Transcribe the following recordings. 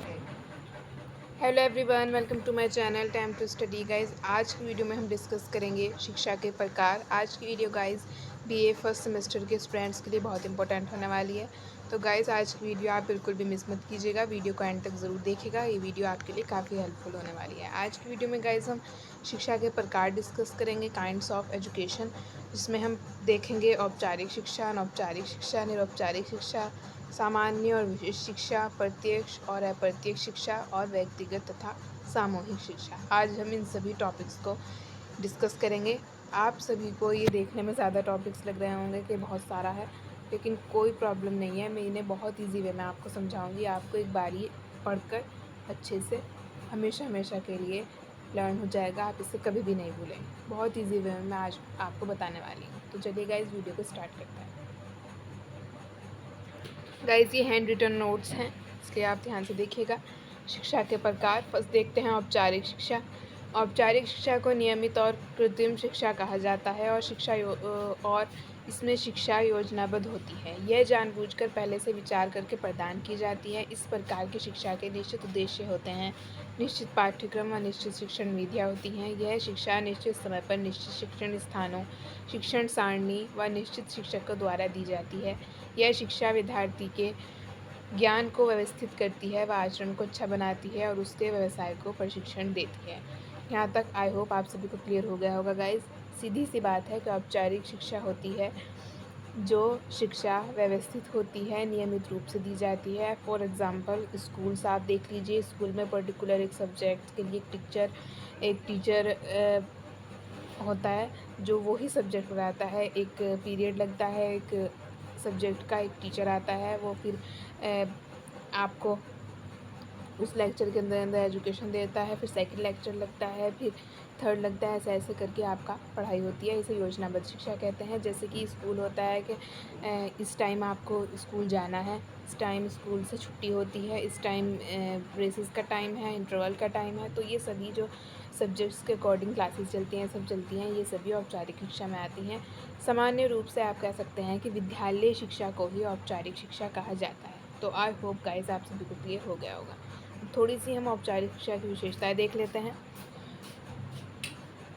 Hello everyone, welcome to my channel time to study guys. आज की video में हम डिस्कस करेंगे शिक्षा के प्रकार। आज की video guys BA first semester के स्टूडेंट्स के लिए बहुत इंपॉर्टेंट होने वाली है। तो गाइस आज की वीडियो आप बिल्कुल भी मिस मत कीजिएगा, वीडियो को एंड तक ज़रूर देखिएगा। ये वीडियो आपके लिए काफ़ी हेल्पफुल होने वाली है। आज की वीडियो में गाइस हम शिक्षा के प्रकार डिस्कस करेंगे, काइंड्स ऑफ एजुकेशन, जिसमें हम देखेंगे औपचारिक शिक्षा, अनौपचारिक शिक्षा, निरौपचारिक शिक्षा, सामान्य और विशेष शिक्षा, प्रत्यक्ष और अप्रत्यक्ष शिक्षा और व्यक्तिगत तथा सामूहिक शिक्षा। आज हम इन सभी टॉपिक्स को डिस्कस करेंगे। आप सभी को ये देखने में ज़्यादा टॉपिक्स लग रहे होंगे कि बहुत सारा है, लेकिन कोई प्रॉब्लम नहीं है। मैं इन्हें बहुत ईजी वे में आपको समझाऊंगी। आपको एक बार ये पढ़कर अच्छे से हमेशा हमेशा के लिए लर्न हो जाएगा। आप इसे कभी भी नहीं भूलेंगे। बहुत ईजी वे में मैं आज आपको बताने वाली हूँ। तो चलिए गाइस वीडियो को स्टार्ट करते हैं। गाइस ये हैंड रिटन नोट्स हैं, इसलिए आप ध्यान से देखिएगा। शिक्षा के प्रकार फर्स्ट देखते हैं औपचारिक शिक्षा। औपचारिक शिक्षा को नियमित और कृत्रिम शिक्षा कहा जाता है और इसमें शिक्षा योजनाबद्ध होती है। यह जानबूझकर पहले से विचार करके प्रदान की जाती है। इस प्रकार की शिक्षा के निश्चित उद्देश्य होते हैं, निश्चित पाठ्यक्रम और निश्चित शिक्षण विधियाँ होती हैं। यह शिक्षा निश्चित समय पर निश्चित शिक्षण स्थानों, शिक्षण सारणी व निश्चित शिक्षकों द्वारा दी जाती है। यह शिक्षा विद्यार्थी के ज्ञान को व्यवस्थित करती है व आचरण को अच्छा बनाती है और उसके व्यवसाय को प्रशिक्षण देती है। यहाँ तक आई होप आप सभी को क्लियर हो गया होगा गाइस। सीधी सी बात है कि औपचारिक शिक्षा होती है जो शिक्षा व्यवस्थित होती है, नियमित रूप से दी जाती है। फॉर एग्ज़ाम्पल स्कूल्स आप देख लीजिए, स्कूल में पर्टिकुलर एक सब्जेक्ट के लिए एक टीचर होता है जो वही सब्जेक्ट पढ़ाता है। एक पीरियड लगता है, एक सब्जेक्ट का एक टीचर आता है, वो फिर आपको उस लेक्चर के अंदर अंदर एजुकेशन देता है। फिर सेकंड लेक्चर लगता है, फिर थर्ड लगता है। ऐसे ऐसे करके आपका पढ़ाई होती है। इसे योजनाबद्ध शिक्षा कहते हैं। जैसे कि स्कूल होता है कि इस टाइम आपको स्कूल जाना है, इस टाइम स्कूल से छुट्टी होती है, इस टाइम रेसेस का टाइम है, इंटरवल का टाइम है। तो ये सभी जो सब्जेक्ट्स के अकॉर्डिंग क्लासेस चलती हैं, सब चलती हैं, ये सभी औपचारिक शिक्षा में आती हैं। सामान्य रूप से आप कह सकते हैं कि विद्यालय शिक्षा को ही औपचारिक शिक्षा कहा जाता है। तो आई होप गाइस आप सभी को क्लियर हो गया होगा। थोड़ी सी हम औपचारिक शिक्षा की विशेषताएं देख लेते हैं।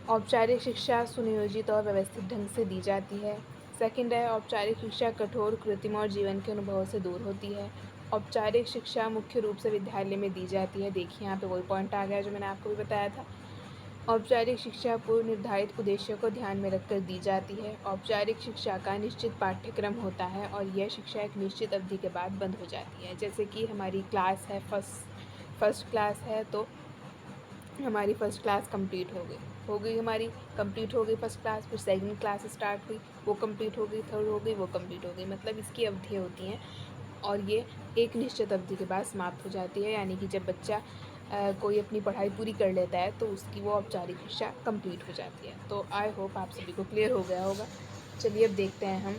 औपचारिक शिक्षा सुनियोजित और व्यवस्थित ढंग से दी जाती है। सेकंड है औपचारिक शिक्षा कठोर, कृत्रिम और जीवन के अनुभवों से दूर होती है। औपचारिक शिक्षा मुख्य रूप से विद्यालय में दी जाती है। देखिए यहाँ पे वही पॉइंट आ गया जो मैंने आपको भी बताया था। औपचारिक शिक्षा पूर्व निर्धारित उद्देश्यों को ध्यान में रखकर दी जाती है। औपचारिक शिक्षा का निश्चित पाठ्यक्रम होता है और यह शिक्षा एक निश्चित अवधि के बाद बंद हो जाती है। जैसे कि हमारी क्लास है, फर्स्ट क्लास है, तो हमारी फ़र्स्ट क्लास कंप्लीट हो गई हमारी कंप्लीट हो गई फर्स्ट क्लास। फिर सेकंड क्लास स्टार्ट हुई, वो कंप्लीट हो गई। थर्ड हो गई, वो कंप्लीट हो गई। मतलब इसकी अवधि होती हैं और ये एक निश्चित अवधि के बाद समाप्त हो जाती है। यानी कि जब बच्चा कोई अपनी पढ़ाई पूरी कर लेता है तो उसकी वो औपचारिक शिक्षा कंप्लीट हो जाती है। तो आई होप आप सभी को क्लियर हो गया होगा। चलिए अब देखते हैं हम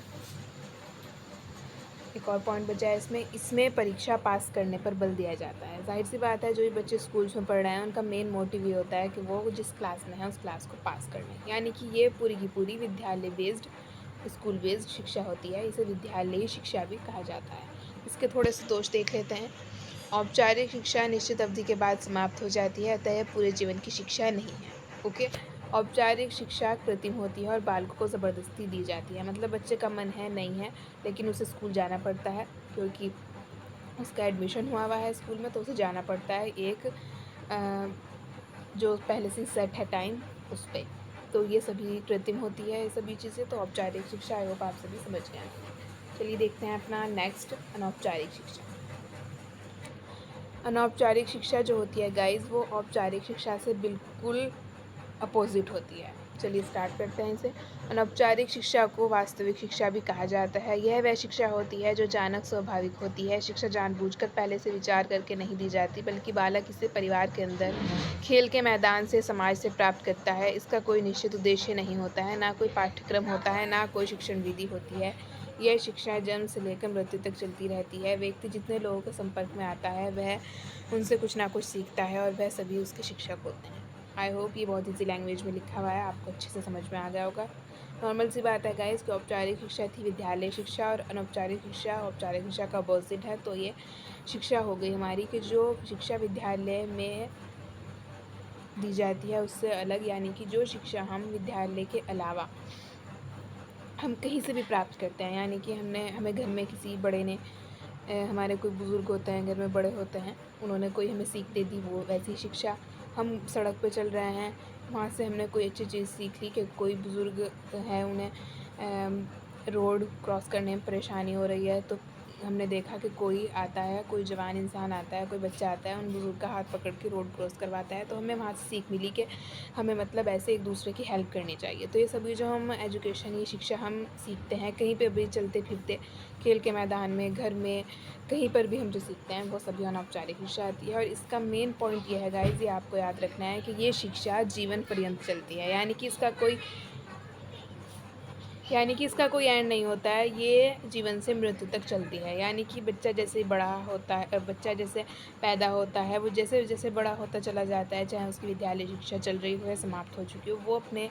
एक और पॉइंट बचा है इसमें परीक्षा पास करने पर बल दिया जाता है। जाहिर सी बात है, जो भी बच्चे स्कूल्स में पढ़ रहे हैं उनका मेन मोटिव ये होता है कि वो जिस क्लास में है उस क्लास को पास कर लें। यानी कि ये पूरी की पूरी विद्यालय बेस्ड, स्कूल बेस्ड शिक्षा होती है। इसे विद्यालयी शिक्षा भी कहा जाता है। इसके थोड़े से दोष देख लेते हैं। औपचारिक शिक्षा निश्चित अवधि के बाद समाप्त हो जाती है, अतः यह पूरे जीवन की शिक्षा नहीं है। ओके। औपचारिक शिक्षा कृत्रिम होती है और बालकों को ज़बरदस्ती दी जाती है। मतलब बच्चे का मन है नहीं है, लेकिन उसे स्कूल जाना पड़ता है क्योंकि उसका एडमिशन हुआ है स्कूल में, तो उसे जाना पड़ता है एक जो पहले से सेट है टाइम उस पर। तो ये सभी कृत्रिम होती है, ये सभी चीज़ें। तो औपचारिक शिक्षा आई होप आप सभी समझ गए हैं। चलिए देखते हैं अपना नेक्स्ट, अनौपचारिक शिक्षा। अनौपचारिक शिक्षा जो होती है गाइस, वो औपचारिक शिक्षा से बिल्कुल अपोजिट होती है। चलिए स्टार्ट करते हैं इसे। अनौपचारिक शिक्षा को वास्तविक शिक्षा भी कहा जाता है। यह वह शिक्षा होती है जो अचानक स्वाभाविक होती है। शिक्षा जानबूझकर पहले से विचार करके नहीं दी जाती, बल्कि बालक इसे परिवार के अंदर, खेल के मैदान से, समाज से प्राप्त करता है। इसका कोई निश्चित उद्देश्य नहीं होता है, ना कोई पाठ्यक्रम होता है, ना कोई शिक्षण विधि होती है। यह शिक्षा जन्म से लेकर मृत्यु तक चलती रहती है। व्यक्ति जितने लोगों के संपर्क में आता है वह उनसे कुछ ना कुछ सीखता है और वह सभी उसके शिक्षक होते हैं। आई होप ये बहुत ईजी लैंग्वेज में लिखा हुआ है, आपको अच्छे से समझ में आ गया होगा। नॉर्मल सी बात है गाइस कि औपचारिक शिक्षा थी विद्यालय शिक्षा और अनौपचारिक शिक्षा औपचारिक शिक्षा का अपोजिट है। तो ये शिक्षा हो गई हमारी कि जो शिक्षा विद्यालय में दी जाती है उससे अलग, यानी कि जो शिक्षा हम विद्यालय के अलावा हम कहीं से भी प्राप्त करते हैं। यानी कि हमें घर में किसी बड़े ने हमारे कोई बुज़ुर्ग होते हैं, घर में बड़े होते हैं, उन्होंने कोई हमें सीख दे दी, वो वैसी शिक्षा। हम सड़क पे चल रहे हैं, वहाँ से हमने कोई अच्छी चीज़ सीख ली कि कोई बुज़ुर्ग है, उन्हें रोड क्रॉस करने में परेशानी हो रही है, तो हमने देखा कि कोई आता है, कोई जवान इंसान आता है, कोई बच्चा आता है, उन बुज़ुर्ग का हाथ पकड़ के रोड क्रॉस करवाता है, तो हमें वहाँ से सीख मिली कि हमें मतलब ऐसे एक दूसरे की हेल्प करनी चाहिए। तो ये सभी जो हम एजुकेशन, ये शिक्षा हम सीखते हैं कहीं पे भी चलते फिरते, खेल के मैदान में, घर में, कहीं पर भी हम जो सीखते हैं वो सभी अनौपचारिक शिक्षा आती है। और इसका मेन पॉइंट ये है गाइज़, ये आपको याद रखना है कि ये शिक्षा जीवन पर्यंत चलती है, यानी कि इसका कोई एंड नहीं होता है, ये जीवन से मृत्यु तक चलती है। यानी कि बच्चा जैसे बड़ा होता है, बच्चा जैसे पैदा होता है, वो जैसे जैसे बड़ा होता चला जाता है, चाहे उसकी विद्यालय शिक्षा चल रही हो या समाप्त हो चुकी हो, वो अपने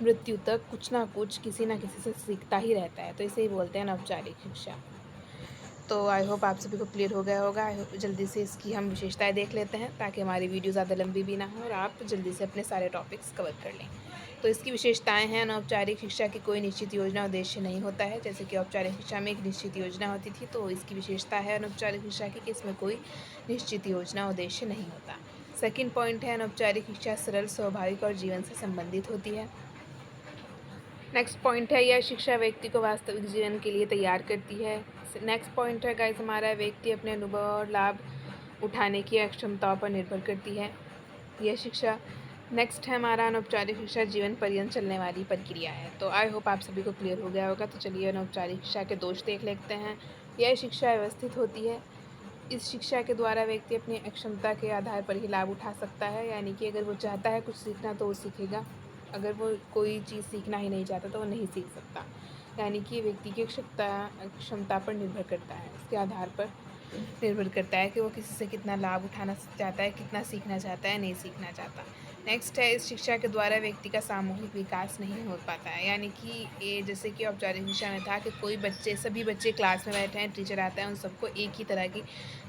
मृत्यु तक कुछ ना कुछ किसी ना किसी से सीखता ही रहता है। तो इसे ही बोलते हैं अनौपचारिक शिक्षा। तो आई होप आप सभी को क्लियर हो गया होगा। आई होप जल्दी से इसकी हम विशेषताएं देख लेते हैं ताकि हमारी वीडियो ज़्यादा लंबी भी ना हो और आप जल्दी से अपने सारे टॉपिक्स कवर कर लें। तो इसकी विशेषताएं हैं, अनौपचारिक शिक्षा की कोई निश्चित योजना उद्देश्य नहीं होता है। जैसे कि औपचारिक शिक्षा में एक निश्चित योजना होती थी, तो इसकी विशेषता है अनौपचारिक शिक्षा की कि इसमें कोई निश्चित योजना उद्देश्य नहीं होता। सेकेंड पॉइंट है, अनौपचारिक शिक्षा सरल, स्वाभाविक और जीवन से संबंधित होती है। नेक्स्ट पॉइंट है, यह शिक्षा व्यक्ति को वास्तविक जीवन के लिए तैयार करती है। नेक्स्ट पॉइंट है गाइस हमारा, व्यक्ति अपने अनुभव और लाभ उठाने की क्षमताओं पर निर्भर करती है यह शिक्षा। नेक्स्ट है हमारा, अनौपचारिक शिक्षा जीवन पर्यंत चलने वाली प्रक्रिया है। तो आई होप आप सभी को क्लियर हो गया होगा। तो चलिए अनौपचारिक शिक्षा के दोष देख लेते हैं। यह शिक्षा व्यवस्थित होती है। इस शिक्षा के द्वारा व्यक्ति अपनी क्षमता के आधार पर ही लाभ उठा सकता है। यानी कि अगर वो चाहता है कुछ सीखना तो वो सीखेगा, अगर वो कोई चीज़ सीखना ही नहीं चाहता तो वो नहीं सीख सकता। यानी कि व्यक्ति की क्षमता पर निर्भर करता है, उसके आधार पर निर्भर करता है कि वो किसी से कितना लाभ उठाना चाहता है, कितना सीखना चाहता है, नहीं सीखना चाहता। नेक्स्ट है, इस शिक्षा के द्वारा व्यक्ति का सामूहिक विकास नहीं हो पाता है। यानी कि ये जैसे कि औपचारिक शिक्षा में था कि सभी बच्चे क्लास में बैठे हैं, टीचर आता है, उन सबको एक ही तरह की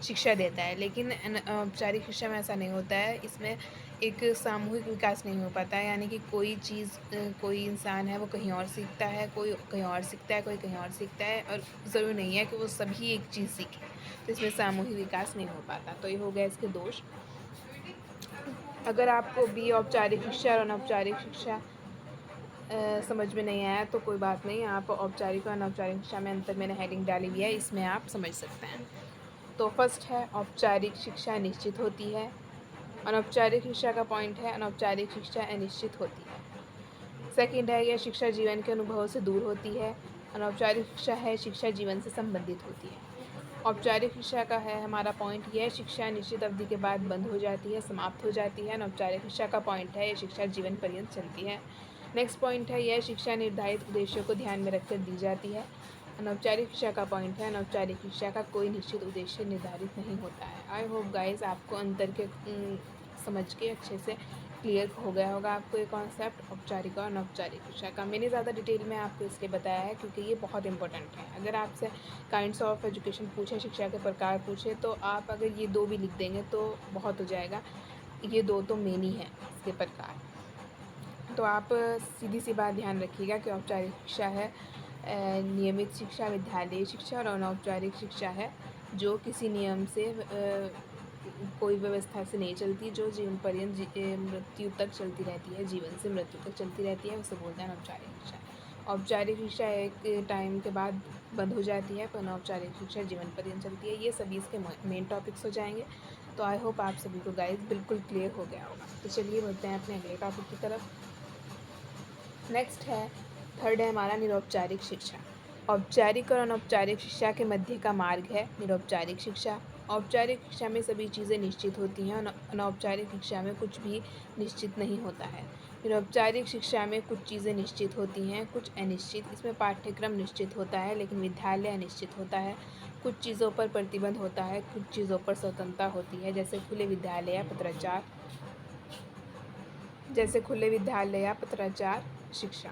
शिक्षा देता है। लेकिन औपचारिक शिक्षा में ऐसा नहीं होता है, इसमें एक सामूहिक विकास नहीं हो पाता है। यानी कि कोई इंसान है वो कहीं और सीखता है, कोई कहीं और सीखता है, कोई कहीं और सीखता है, और ज़रूरी नहीं है कि वो सभी एक चीज़ सीखें, तो इसमें सामूहिक विकास नहीं हो पाता। तो ये हो गया इसके दोष। अगर आपको भी औपचारिक शिक्षा और अनौपचारिक शिक्षा समझ में नहीं आया तो कोई बात नहीं, आप औपचारिक और अनौपचारिक शिक्षा में अंतर मैंने हेडिंग डाली हुई है, इसमें आप समझ सकते हैं। तो फर्स्ट है, औपचारिक शिक्षा निश्चित होती है। अनौपचारिक शिक्षा का पॉइंट है, अनौपचारिक शिक्षा अनिश्चित होती है। सेकंड है, यह शिक्षा जीवन के अनुभवों से दूर होती है। अनौपचारिक शिक्षा है, शिक्षा जीवन से संबंधित होती है। औपचारिक शिक्षा का है हमारा पॉइंट, यह शिक्षा निश्चित अवधि के बाद बंद हो जाती है, समाप्त हो जाती है। अनौपचारिक शिक्षा का पॉइंट है, यह शिक्षा जीवन पर्यंत चलती है। नेक्स्ट पॉइंट है, यह शिक्षा निर्धारित उद्देश्यों को ध्यान में रखकर दी जाती है। अनौपचारिक शिक्षा का पॉइंट है, अनौपचारिक शिक्षा का कोई निश्चित उद्देश्य निर्धारित नहीं होता है। आई होप गाइस आपको अंतर के समझ के अच्छे से क्लियर हो गया होगा आपको ये कॉन्सेप्ट औपचारिक और अनौपचारिक शिक्षा का। मैंने ज़्यादा डिटेल में आपको इसलिए बताया है क्योंकि ये बहुत इंपॉर्टेंट है। अगर आपसे काइंड्स ऑफ एजुकेशन पूछे, शिक्षा के प्रकार पूछे, तो आप अगर ये दो भी लिख देंगे तो बहुत हो जाएगा। ये दो तो मेन ही हैं इसके प्रकार। तो आप सीधी सी बात ध्यान रखिएगा कि औपचारिक शिक्षा है नियमित शिक्षा, विद्यालय शिक्षा, और अनौपचारिक शिक्षा है जो किसी नियम से कोई व्यवस्था से नहीं चलती, जो जीवन पर्यंत मृत्यु तक चलती रहती है, जीवन से मृत्यु तक चलती रहती है, उसे बोलते हैं अनौपचारिक शिक्षा। औपचारिक शिक्षा एक टाइम के बाद बंद हो जाती है, पर अनौपचारिक शिक्षा जीवन पर्यंत चलती है। ये सभी इसके मेन टॉपिक्स हो जाएंगे। तो आई होप आप सभी को गाइस बिल्कुल क्लियर हो गया होगा। तो चलिए बढ़ते हैं अपने अगले टॉपिक की तरफ। नेक्स्ट है, थर्ड है हमारा निरौपचारिक शिक्षा। औपचारिक और अनौपचारिक शिक्षा के मध्य का मार्ग है निरौपचारिक शिक्षा। औपचारिक शिक्षा में सभी चीज़ें निश्चित होती हैं, अनौपचारिक शिक्षा में कुछ भी निश्चित नहीं होता है। निरौपचारिक शिक्षा में कुछ चीज़ें निश्चित होती हैं, कुछ अनिश्चित। इसमें पाठ्यक्रम निश्चित होता है लेकिन विद्यालय अनिश्चित होता है। कुछ चीज़ों पर प्रतिबंध होता है, कुछ चीज़ों पर स्वतंत्रता होती है, जैसे खुले विद्यालय या पत्राचार शिक्षा।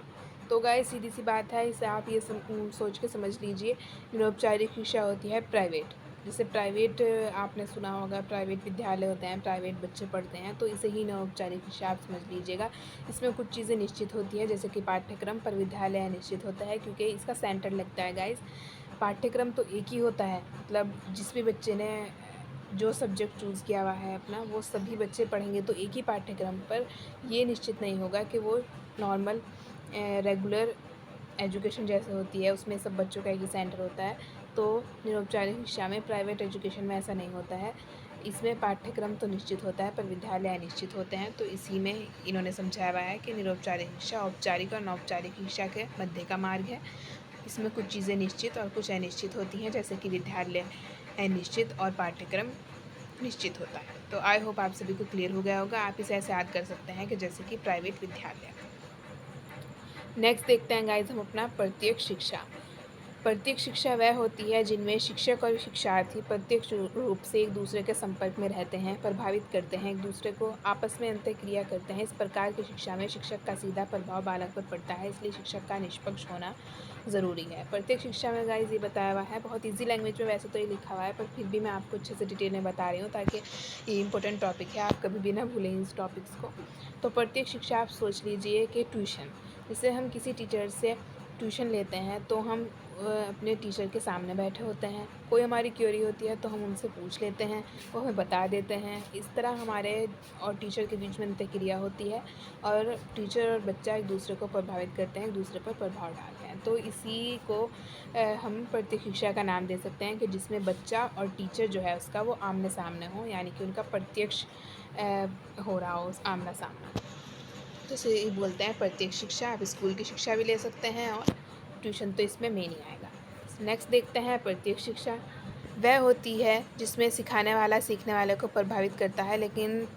तो गाइस सीधी सी बात है, इसे आप ये सोच के समझ लीजिए, निरौपचारिक शिक्षा होती है प्राइवेट। जैसे प्राइवेट आपने सुना होगा, प्राइवेट विद्यालय होते हैं, प्राइवेट बच्चे पढ़ते हैं, तो इसे ही निरौपचारिक शिक्षा आप समझ लीजिएगा। इसमें कुछ चीज़ें निश्चित होती हैं, जैसे कि पाठ्यक्रम, पर विद्यालय निश्चित होता है क्योंकि इसका सेंटर लगता है गाइस। पाठ्यक्रम तो एक ही होता है, मतलब जिस भी बच्चे ने जो सब्जेक्ट चूज़ किया हुआ है अपना, वो सभी बच्चे पढ़ेंगे तो एक ही पाठ्यक्रम पर। ये निश्चित नहीं होगा कि वो नॉर्मल रेगुलर एजुकेशन जैसे होती है उसमें सब बच्चों का एक ही सेंटर होता है। तो निरौपचारिक शिक्षा में, प्राइवेट एजुकेशन में ऐसा नहीं होता है। इसमें पाठ्यक्रम तो निश्चित होता है पर विद्यालय अनिश्चित होते हैं। तो इसी में इन्होंने समझाया हुआ है कि निरौपचारिक शिक्षा औपचारिक और अनौपचारिक शिक्षा के मध्य का मार्ग है। इसमें कुछ चीज़ें निश्चित और कुछ अनिश्चित होती हैं, जैसे कि विद्यालय अनिश्चित और पाठ्यक्रम निश्चित होता है। तो आई होप आप सभी को क्लियर हो गया होगा। आप इसे ऐसे याद कर सकते हैं कि जैसे कि प्राइवेट विद्यालय। नेक्स्ट देखते हैं गाइज हम अपना प्रत्यक्ष शिक्षा। प्रत्यक्ष शिक्षा वह होती है जिनमें शिक्षक और शिक्षार्थी प्रत्यक्ष रूप से एक दूसरे के संपर्क में रहते हैं, प्रभावित करते हैं, एक दूसरे को आपस में अंतःक्रिया करते हैं। इस प्रकार की शिक्षा में शिक्षक का सीधा प्रभाव बालक पर पड़ता है, इसलिए शिक्षक का निष्पक्ष होना ज़रूरी है। प्रत्यक्ष शिक्षा में गाइज ये बताया हुआ है, बहुत ईजी लैंग्वेज में वैसे तो ये लिखा हुआ है, पर फिर भी मैं आपको अच्छे से डिटेल में बता रही हूँ ताकि ये इंपॉर्टेंट टॉपिक है, आप कभी भी ना भूलें इस टॉपिक्स को। तो प्रत्यक्ष शिक्षा आप सोच लीजिए कि ट्यूशन, जैसे हम किसी टीचर से ट्यूशन लेते हैं तो हम अपने टीचर के सामने बैठे होते हैं, कोई हमारी क्वेरी होती है तो हम उनसे पूछ लेते हैं, वो हमें बता देते हैं। इस तरह हमारे और टीचर के बीच में अंतःक्रिया होती है और टीचर और बच्चा एक दूसरे को प्रभावित करते हैं, एक दूसरे पर प्रभाव डालते हैं। तो इसी को हम प्रत्यक्ष शिक्षा का नाम दे सकते हैं कि जिसमें बच्चा और टीचर जो है उसका वो आमने सामने हो, यानी कि उनका प्रत्यक्ष हो रहा हो आमना सामना। तो इसे बोलते हैं प्रत्यक्ष शिक्षा। आप स्कूल की शिक्षा भी ले सकते हैं और ट्यूशन तो इसमें मेन ही आएगा। नेक्स्ट देखते हैं प्रत्यक्ष शिक्षा वह होती है जिसमें सिखाने वाला सीखने वाले को प्रभावित करता है, लेकिन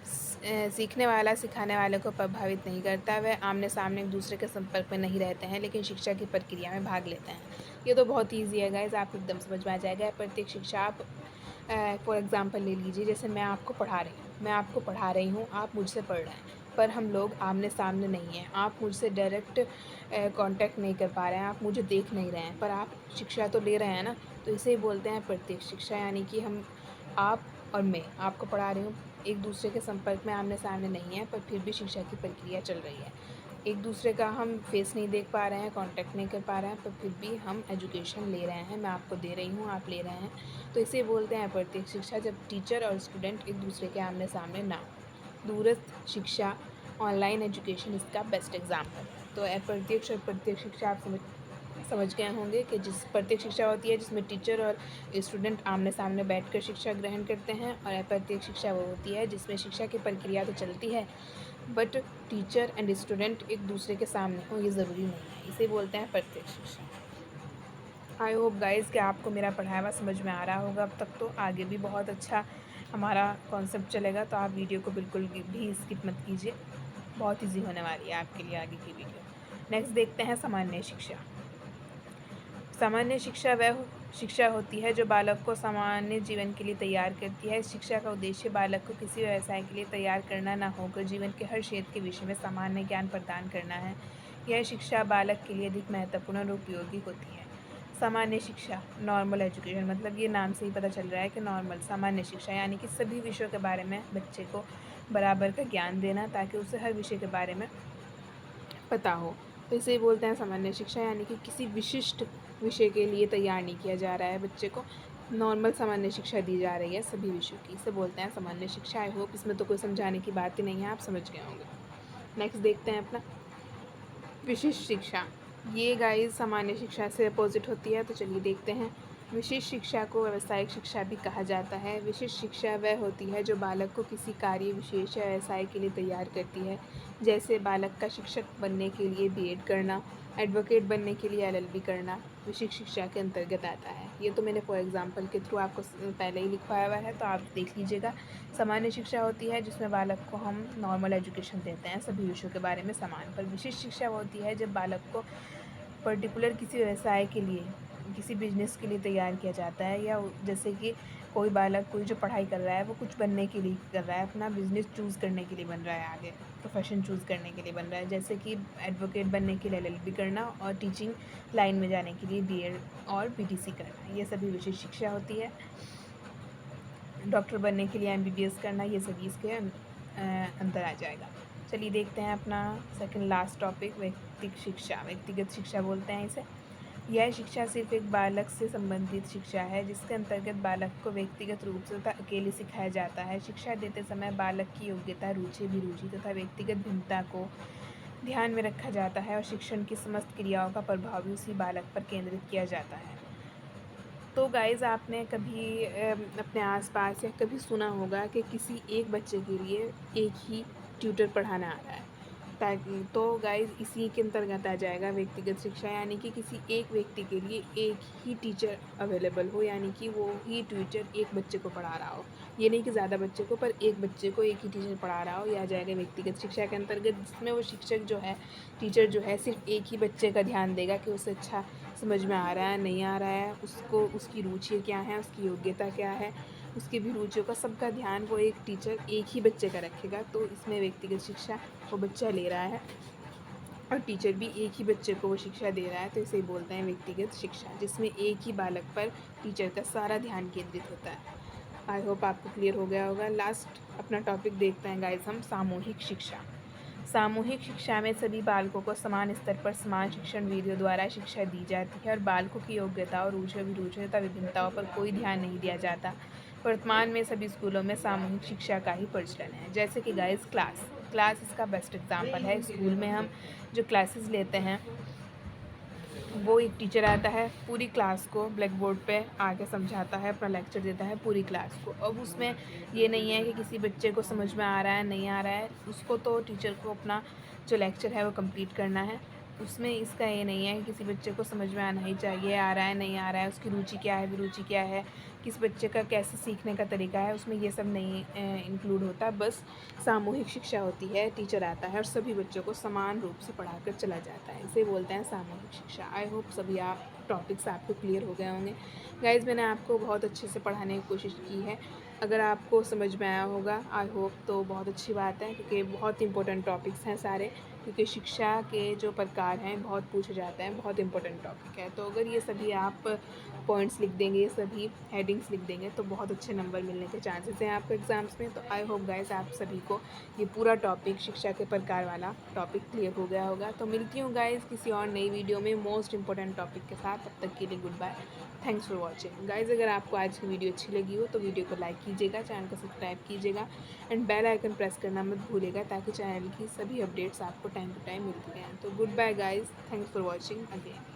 सीखने वाला सिखाने वाले को प्रभावित नहीं करता। वह आमने सामने एक दूसरे के संपर्क में नहीं रहते हैं, लेकिन शिक्षा की प्रक्रिया में भाग लेते हैं। ये तो बहुत ईजी है गाइस, आप एकदम समझ में आ जाएगा। प्रत्यक्ष शिक्षा आप फॉर एग्ज़ाम्पल ले लीजिए, जैसे मैं आपको पढ़ा रही हूँ, आप मुझसे पढ़ रहे हैं, पर हम लोग आमने सामने नहीं हैं। आप मुझसे डायरेक्ट कांटेक्ट नहीं कर पा रहे हैं, आप मुझे देख नहीं रहे हैं, पर आप शिक्षा तो ले रहे हैं ना। तो इसे ही बोलते हैं प्रत्यक्ष शिक्षा, यानी कि आप और मैं आपको पढ़ा रही हूँ, एक दूसरे के संपर्क में आमने सामने नहीं है, पर फिर भी शिक्षा की प्रक्रिया चल रही है। एक दूसरे का हम फेस नहीं देख पा रहे हैं, कांटेक्ट नहीं कर पा रहे हैं, पर फिर भी हम एजुकेशन ले रहे हैं। मैं आपको दे रही हूँ, आप ले रहे हैं। तो इसे बोलते हैं प्रत्यक्ष शिक्षा, जब टीचर और स्टूडेंट एक दूसरे के आमने सामने ना हो। दूरस्थ शिक्षा, ऑनलाइन एजुकेशन इसका बेस्ट एग्जाम्पल है। तो अप्रत्यक्ष और प्रत्यक्ष शिक्षा आप समझ गए होंगे कि जिस प्रत्यक्ष शिक्षा होती है जिसमें टीचर और स्टूडेंट आमने सामने बैठकर शिक्षा ग्रहण करते हैं, और अप्रत्यक्ष शिक्षा वो होती है जिसमें शिक्षा की प्रक्रिया तो चलती है बट टीचर एंड स्टूडेंट एक दूसरे के सामने हो, ये ज़रूरी नहीं है। इसे बोलते हैं प्रत्यक्ष शिक्षा। आई होप गाइज़ कि आपको मेरा पढ़ाया हुआ समझ में आ रहा होगा अब तक। तो आगे भी बहुत अच्छा हमारा कॉन्सेप्ट चलेगा, तो आप वीडियो को बिल्कुल भी स्किप मत कीजिए, बहुत ईजी होने वाली है आपके लिए आगे की वीडियो। नेक्स्ट देखते हैं सामान्य शिक्षा। सामान्य शिक्षा वह शिक्षा होती है जो बालक को सामान्य जीवन के लिए तैयार करती है। इस शिक्षा का उद्देश्य बालक को किसी व्यवसाय के लिए तैयार करना न होकर जीवन के हर क्षेत्र के विषय में सामान्य ज्ञान प्रदान करना है। यह शिक्षा बालक के लिए अधिक महत्वपूर्ण और उपयोगी होती है। सामान्य शिक्षा, नॉर्मल एजुकेशन, मतलब ये नाम से ही पता चल रहा है कि नॉर्मल, सामान्य शिक्षा यानी कि सभी विषयों के बारे में बच्चे को बराबर का ज्ञान देना, ताकि उसे हर विषय के बारे में पता हो। तो इसे बोलते हैं सामान्य शिक्षा, यानी कि किसी विशिष्ट विषय के लिए तैयार नहीं किया जा रहा है बच्चे को, नॉर्मल सामान्य शिक्षा दी जा रही है सभी विषयों की। इसे बोलते हैं सामान्य शिक्षा। आई होप इसमें तो कोई समझाने की बात ही नहीं है, आप समझ गए होंगे। नेक्स्ट देखते हैं अपना विशिष्ट शिक्षा। ये गाइस सामान्य शिक्षा से अपोजिट होती है, तो चलिए देखते हैं। विशिष्ट शिक्षा को व्यावसायिक शिक्षा भी कहा जाता है। विशिष्ट शिक्षा वह होती है जो बालक को किसी कार्य विशेष या व्यवसाय के लिए तैयार करती है, जैसे बालक का शिक्षक बनने के लिए बीएड करना, एडवोकेट बनने के लिए एलएलबी करना विशिष्ट शिक्षा के अंतर्गत आता है। ये तो मैंने फॉर एग्जांपल के थ्रू आपको पहले ही लिखवाया हुआ है, तो आप देख लीजिएगा। सामान्य शिक्षा होती है जिसमें बालक को हम नॉर्मल एजुकेशन देते हैं सभी विषयों के बारे में समान। पर विशिष्ट शिक्षा होती है जब बालक को पर्टिकुलर किसी व्यवसाय के लिए, किसी बिजनेस के लिए तैयार किया जाता है, या जैसे कि कोई बालक कोई जो पढ़ाई कर रहा है वो कुछ बनने के लिए कर रहा है, अपना बिज़नेस चूज़ करने के लिए बन रहा है, आगे प्रोफेशन चूज़ करने के लिए बन रहा है, जैसे कि एडवोकेट बनने के लिए एलएलबी करना और टीचिंग लाइन में जाने के लिए बीएड और पीटीसी करना, ये सभी विशेष शिक्षा होती है। डॉक्टर बनने के लिए एमबीबीएस करना, ये सभी इसके अंदर आ जाएगा। चलिए देखते हैं अपना सेकंड लास्ट टॉपिक, व्यक्तिगत शिक्षा। व्यक्तिगत शिक्षा बोलते हैं इसे। यह शिक्षा सिर्फ एक बालक से संबंधित शिक्षा है जिसके अंतर्गत बालक को व्यक्तिगत रूप से तथा अकेले सिखाया जाता है। शिक्षा देते समय बालक की योग्यता, रुचि, अभिरुचि तथा व्यक्तिगत भिन्नता को ध्यान में रखा जाता है और शिक्षण की समस्त क्रियाओं का प्रभाव भी उसी बालक पर केंद्रित किया जाता है। तो गाइज़ आपने कभी अपने आसपास या कभी सुना होगा कि किसी एक बच्चे के लिए एक ही ट्यूटर पढ़ाना आ रहा है, ताकि तो गाइज़ इसी के अंतर्गत आ जाएगा व्यक्तिगत शिक्षा, यानी कि किसी एक व्यक्ति के लिए एक ही टीचर अवेलेबल हो, यानी कि वो ही ट्यूटर एक बच्चे को पढ़ा रहा हो। ये नहीं कि ज़्यादा बच्चे को, पर एक बच्चे को एक ही टीचर पढ़ा रहा हो, यह आ जाएगा व्यक्तिगत शिक्षा के अंतर्गत, जिसमें वो शिक्षक जो है, टीचर जो है, सिर्फ एक ही बच्चे का ध्यान देगा कि उसे अच्छा समझ में आ रहा है, नहीं आ रहा है, उसको उसकी रुचि क्या है, उसकी योग्यता क्या है, उसकी भी रुचियों का सबका ध्यान वो एक टीचर एक ही बच्चे का रखेगा। तो इसमें व्यक्तिगत शिक्षा वो बच्चा ले रहा है और टीचर भी एक ही बच्चे को वो शिक्षा दे रहा है, तो इसे बोलते हैं व्यक्तिगत शिक्षा, जिसमें एक ही बालक पर टीचर का सारा ध्यान केंद्रित होता है। आई होप आपको क्लियर हो गया होगा। लास्ट अपना टॉपिक देखते हैं गाइस हम, सामूहिक शिक्षा। सामूहिक शिक्षा में सभी बालकों को समान स्तर पर समान शिक्षण विधियों द्वारा शिक्षा दी जाती है और बालकों की योग्यता और रुचि, अभिरुचि तथा विभिन्नताओं पर कोई ध्यान नहीं दिया जाता। वर्तमान में सभी स्कूलों में सामूहिक शिक्षा का ही प्रचलन है, जैसे कि गाइस क्लास इसका बेस्ट एग्जाम्पल है। स्कूल में हम जो क्लासेस लेते हैं, वो एक टीचर आता है, पूरी क्लास को ब्लैक बोर्ड पे आके समझाता है, अपना लेक्चर देता है पूरी क्लास को। अब उसमें ये नहीं है कि किसी बच्चे को समझ में आ रहा है, नहीं आ रहा है, उसको तो टीचर को अपना जो लेक्चर है वो कंप्लीट करना है। उसमें इसका ये नहीं है कि किसी बच्चे को समझ में आना ही चाहिए, आ रहा है, नहीं आ रहा है, उसकी रुचि क्या है, अभिरुचि क्या है, किस बच्चे का कैसे सीखने का तरीका है, उसमें ये सब नहीं इंक्लूड होता। बस सामूहिक शिक्षा होती है, टीचर आता है और सभी बच्चों को समान रूप से पढ़ाकर चला जाता है, इसे बोलते हैं सामूहिक शिक्षा। आई होप सभी आप टॉपिक्स आपको क्लियर हो गए होंगे। गाइज़ मैंने आपको बहुत अच्छे से पढ़ाने की कोशिश की है, अगर आपको समझ में आया होगा आई होप तो बहुत अच्छी बात है, क्योंकि बहुत इंपॉर्टेंट टॉपिक्स हैं सारे, क्योंकि शिक्षा के जो प्रकार हैं बहुत पूछे जाते हैं, बहुत इंपॉर्टेंट टॉपिक है। तो अगर ये सभी आप पॉइंट्स लिख देंगे, ये सभी हेडिंग्स लिख देंगे, तो बहुत अच्छे नंबर मिलने के चांसेस हैं आपको एग्ज़ाम्स में। तो आई होप गाइस आप सभी को ये पूरा टॉपिक, शिक्षा के प्रकार वाला टॉपिक क्लियर हो गया होगा। तो मिलती हूँ गाइस किसी और नई वीडियो में मोस्ट इंपॉर्टेंट टॉपिक के साथ। तब तक के लिए good bye, thanks for watching. Guys अगर आपको आज की वीडियो अच्छी लगी हो तो वीडियो को लाइक कीजिएगा, चैनल को सब्सक्राइब कीजिएगा एंड बेल आइकन प्रेस करना मत भूलिएगा, ताकि चैनल की सभी अपडेट्स आपको टाइम टू टाइम मिलती रहें। तो good bye guys, thanks for watching again.